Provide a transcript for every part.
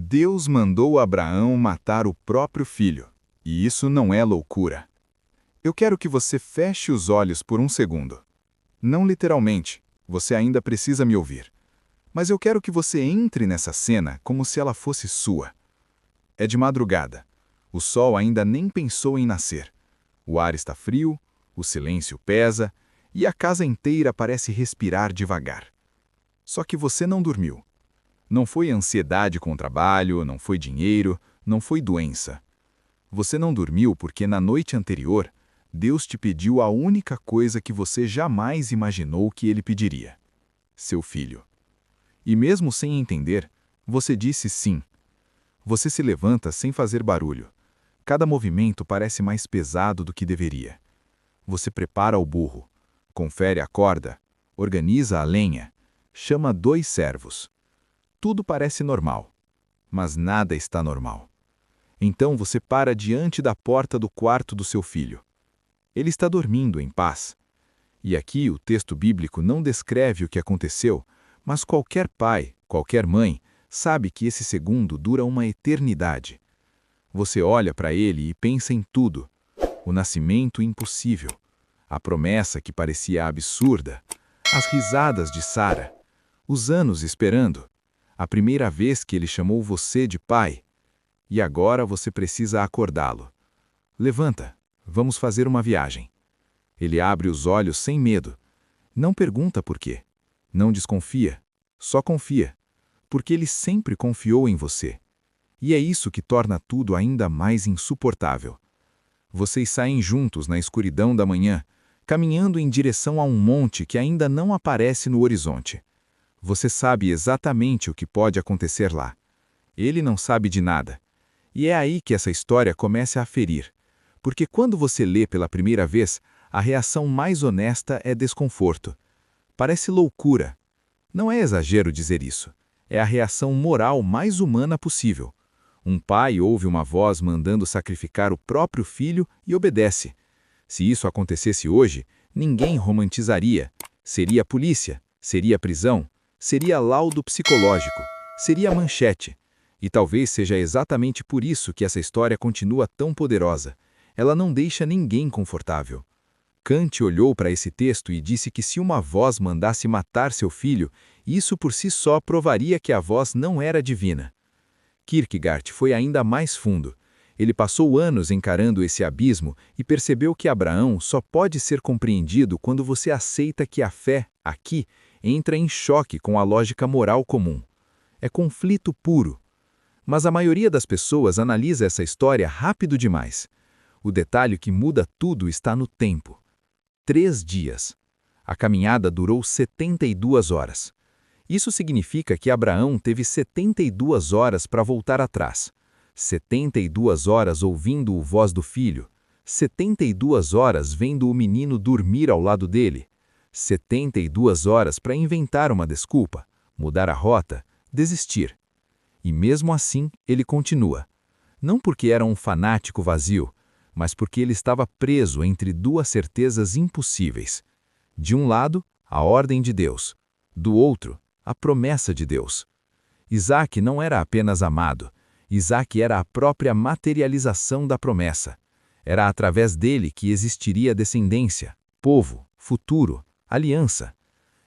Deus mandou Abraão matar o próprio filho, e isso não é loucura. Eu quero que você feche os olhos por um segundo. Não literalmente, você ainda precisa me ouvir. Mas eu quero que você entre nessa cena como se ela fosse sua. É de madrugada. O sol ainda nem pensou em nascer. O ar está frio, o silêncio pesa, e a casa inteira parece respirar devagar. Só que você não dormiu. Não foi ansiedade com o trabalho, não foi dinheiro, não foi doença. Você não dormiu porque na noite anterior, Deus te pediu a única coisa que você jamais imaginou que Ele pediria: seu filho. E mesmo sem entender, você disse sim. Você se levanta sem fazer barulho. Cada movimento parece mais pesado do que deveria. Você prepara o burro, confere a corda, organiza a lenha, chama 2 servos. Tudo parece normal, mas nada está normal. Então você para diante da porta do quarto do seu filho. Ele está dormindo em paz. E aqui o texto bíblico não descreve o que aconteceu, mas qualquer pai, qualquer mãe, sabe que esse segundo dura uma eternidade. Você olha para ele e pensa em tudo: o nascimento impossível, a promessa que parecia absurda, as risadas de Sara, os anos esperando, a primeira vez que ele chamou você de pai. E agora você precisa acordá-lo. Levanta, vamos fazer uma viagem. Ele abre os olhos sem medo. Não pergunta por quê. Não desconfia. Só confia. Porque ele sempre confiou em você. E é isso que torna tudo ainda mais insuportável. Vocês saem juntos na escuridão da manhã, caminhando em direção a um monte que ainda não aparece no horizonte. Você sabe exatamente o que pode acontecer lá. Ele não sabe de nada. E é aí que essa história começa a ferir. Porque quando você lê pela primeira vez, a reação mais honesta é desconforto. Parece loucura. Não é exagero dizer isso. É a reação moral mais humana possível. Um pai ouve uma voz mandando sacrificar o próprio filho e obedece. Se isso acontecesse hoje, ninguém romantizaria. Seria polícia, seria prisão, seria laudo psicológico, seria manchete. E talvez seja exatamente por isso que essa história continua tão poderosa. Ela não deixa ninguém confortável. Kant olhou para esse texto e disse que se uma voz mandasse matar seu filho, isso por si só provaria que a voz não era divina. Kierkegaard foi ainda mais fundo. Ele passou anos encarando esse abismo e percebeu que Abraão só pode ser compreendido quando você aceita que a fé, aqui, entra em choque com a lógica moral comum. É conflito puro. Mas a maioria das pessoas analisa essa história rápido demais. O detalhe que muda tudo está no tempo. 3 dias. A caminhada durou 72 horas. Isso significa que Abraão teve 72 horas para voltar atrás. 72 horas ouvindo a voz do filho. 72 horas vendo o menino dormir ao lado dele. 72 horas para inventar uma desculpa, mudar a rota, desistir. E mesmo assim, ele continua. Não porque era um fanático vazio, mas porque ele estava preso entre 2 certezas impossíveis. De um lado, a ordem de Deus. Do outro, a promessa de Deus. Isaac não era apenas amado. Isaac era a própria materialização da promessa. Era através dele que existiria descendência, povo, futuro, aliança.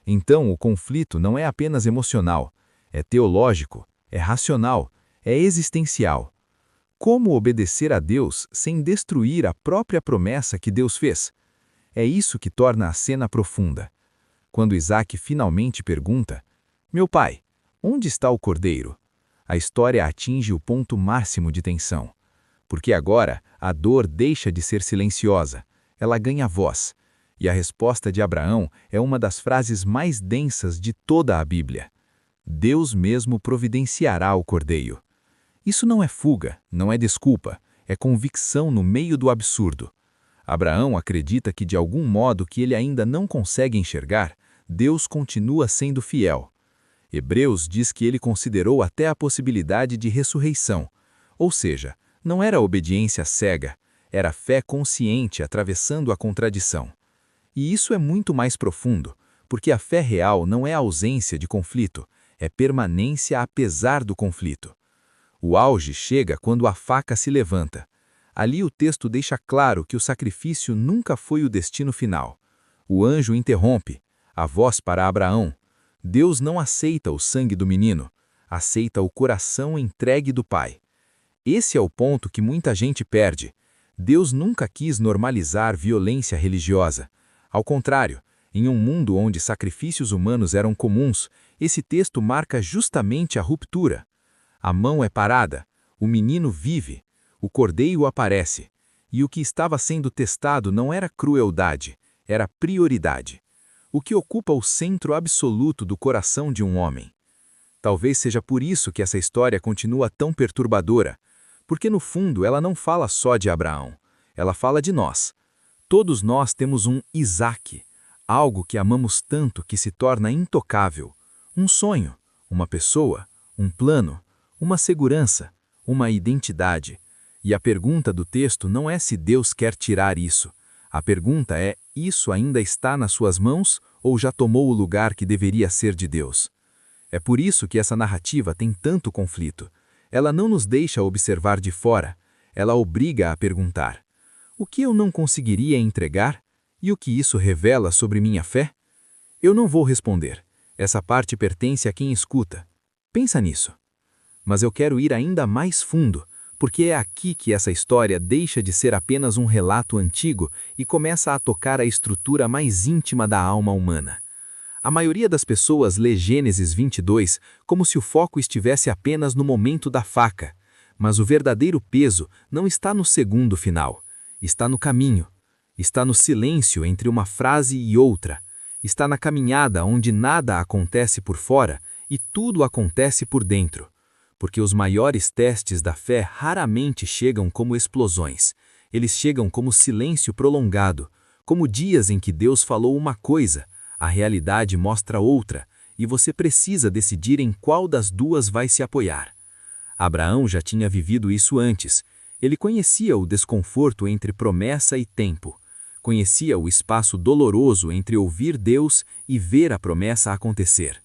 Então, o conflito não é apenas emocional, é teológico, é racional, é existencial. Como obedecer a Deus sem destruir a própria promessa que Deus fez? É isso que torna a cena profunda. Quando Isaac finalmente pergunta: "Meu pai, onde está o cordeiro?", a história atinge o ponto máximo de tensão. Porque agora a dor deixa de ser silenciosa, ela ganha voz. E a resposta de Abraão é uma das frases mais densas de toda a Bíblia. Deus mesmo providenciará o cordeiro. Isso não é fuga, não é desculpa, é convicção no meio do absurdo. Abraão acredita que de algum modo que ele ainda não consegue enxergar, Deus continua sendo fiel. Hebreus diz que ele considerou até a possibilidade de ressurreição. Ou seja, não era obediência cega, era fé consciente atravessando a contradição. E isso é muito mais profundo, porque a fé real não é ausência de conflito, é permanência apesar do conflito. O auge chega quando a faca se levanta. Ali o texto deixa claro que o sacrifício nunca foi o destino final. O anjo interrompe, a voz para Abraão. Deus não aceita o sangue do menino, aceita o coração entregue do pai. Esse é o ponto que muita gente perde. Deus nunca quis normalizar violência religiosa. Ao contrário, em um mundo onde sacrifícios humanos eram comuns, esse texto marca justamente a ruptura. A mão é parada, o menino vive, o cordeiro aparece, e o que estava sendo testado não era crueldade, era prioridade. O que ocupa o centro absoluto do coração de um homem. Talvez seja por isso que essa história continua tão perturbadora, porque no fundo ela não fala só de Abraão, ela fala de nós. Todos nós temos um Isaque, algo que amamos tanto que se torna intocável, um sonho, uma pessoa, um plano, uma segurança, uma identidade. E a pergunta do texto não é se Deus quer tirar isso. A pergunta é, isso ainda está nas suas mãos ou já tomou o lugar que deveria ser de Deus? É por isso que essa narrativa tem tanto conflito. Ela não nos deixa observar de fora, ela obriga a perguntar: o que eu não conseguiria entregar? E o que isso revela sobre minha fé? Eu não vou responder. Essa parte pertence a quem escuta. Pensa nisso. Mas eu quero ir ainda mais fundo, porque é aqui que essa história deixa de ser apenas um relato antigo e começa a tocar a estrutura mais íntima da alma humana. A maioria das pessoas lê Gênesis 22 como se o foco estivesse apenas no momento da faca, mas o verdadeiro peso não está no segundo final, está no caminho, está no silêncio entre uma frase e outra, está na caminhada onde nada acontece por fora e tudo acontece por dentro. Porque os maiores testes da fé raramente chegam como explosões. Eles chegam como silêncio prolongado, como dias em que Deus falou uma coisa, a realidade mostra outra, e você precisa decidir em qual das duas vai se apoiar. Abraão já tinha vivido isso antes. Ele conhecia o desconforto entre promessa e tempo. Conhecia o espaço doloroso entre ouvir Deus e ver a promessa acontecer.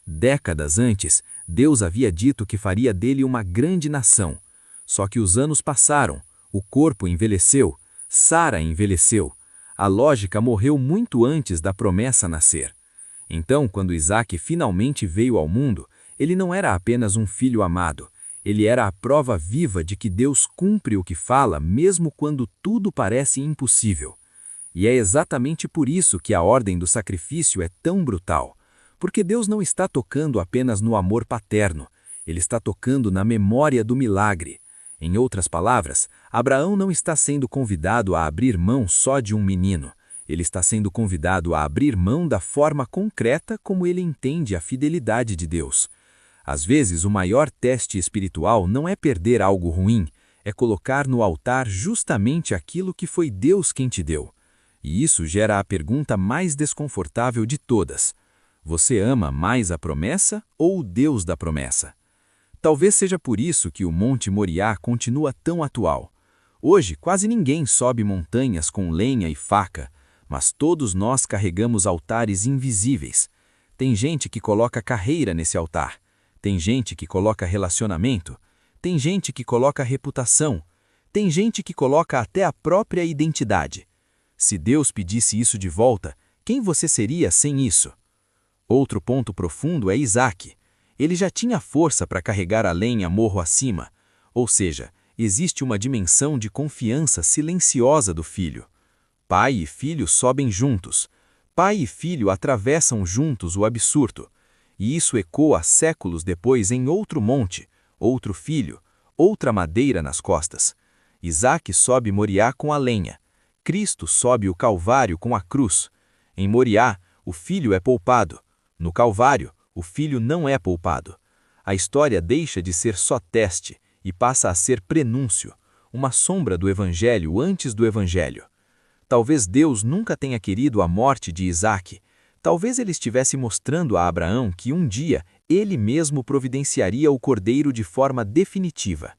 Décadas antes, Deus havia dito que faria dele uma grande nação. Só que os anos passaram, o corpo envelheceu, Sara envelheceu. A lógica morreu muito antes da promessa nascer. Então, quando Isaque finalmente veio ao mundo, ele não era apenas um filho amado. Ele era a prova viva de que Deus cumpre o que fala mesmo quando tudo parece impossível. E é exatamente por isso que a ordem do sacrifício é tão brutal. Porque Deus não está tocando apenas no amor paterno, Ele está tocando na memória do milagre. Em outras palavras, Abraão não está sendo convidado a abrir mão só de um menino, ele está sendo convidado a abrir mão da forma concreta como ele entende a fidelidade de Deus. Às vezes, o maior teste espiritual não é perder algo ruim, é colocar no altar justamente aquilo que foi Deus quem te deu. E isso gera a pergunta mais desconfortável de todas. Você ama mais a promessa ou o Deus da promessa? Talvez seja por isso que o Monte Moriá continua tão atual. Hoje, quase ninguém sobe montanhas com lenha e faca, mas todos nós carregamos altares invisíveis. Tem gente que coloca carreira nesse altar, tem gente que coloca relacionamento, tem gente que coloca reputação, tem gente que coloca até a própria identidade. Se Deus pedisse isso de volta, quem você seria sem isso? Outro ponto profundo é Isaque. Ele já tinha força para carregar a lenha morro acima, ou seja, existe uma dimensão de confiança silenciosa do filho. Pai e filho sobem juntos. Pai e filho atravessam juntos o absurdo. E isso ecoa séculos depois em outro monte, outro filho, outra madeira nas costas. Isaque sobe Moriá com a lenha. Cristo sobe o Calvário com a cruz. Em Moriá, o filho é poupado. No Calvário, o filho não é poupado. A história deixa de ser só teste e passa a ser prenúncio, uma sombra do Evangelho antes do Evangelho. Talvez Deus nunca tenha querido a morte de Isaque. Talvez ele estivesse mostrando a Abraão que um dia ele mesmo providenciaria o cordeiro de forma definitiva.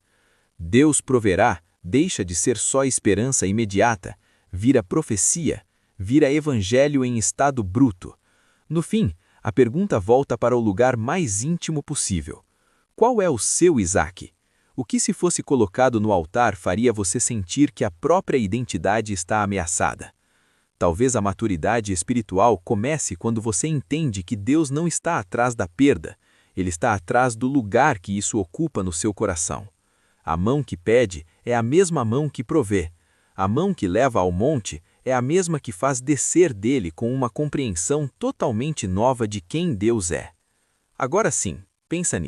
Deus proverá deixa de ser só esperança imediata, vira profecia, vira evangelho em estado bruto. No fim, a pergunta volta para o lugar mais íntimo possível. Qual é o seu Isaque? O que se fosse colocado no altar faria você sentir que a própria identidade está ameaçada. Talvez a maturidade espiritual comece quando você entende que Deus não está atrás da perda, Ele está atrás do lugar que isso ocupa no seu coração. A mão que pede é a mesma mão que provê. A mão que leva ao monte é a mesma que faz descer dele com uma compreensão totalmente nova de quem Deus é. Agora sim, pensa nisso.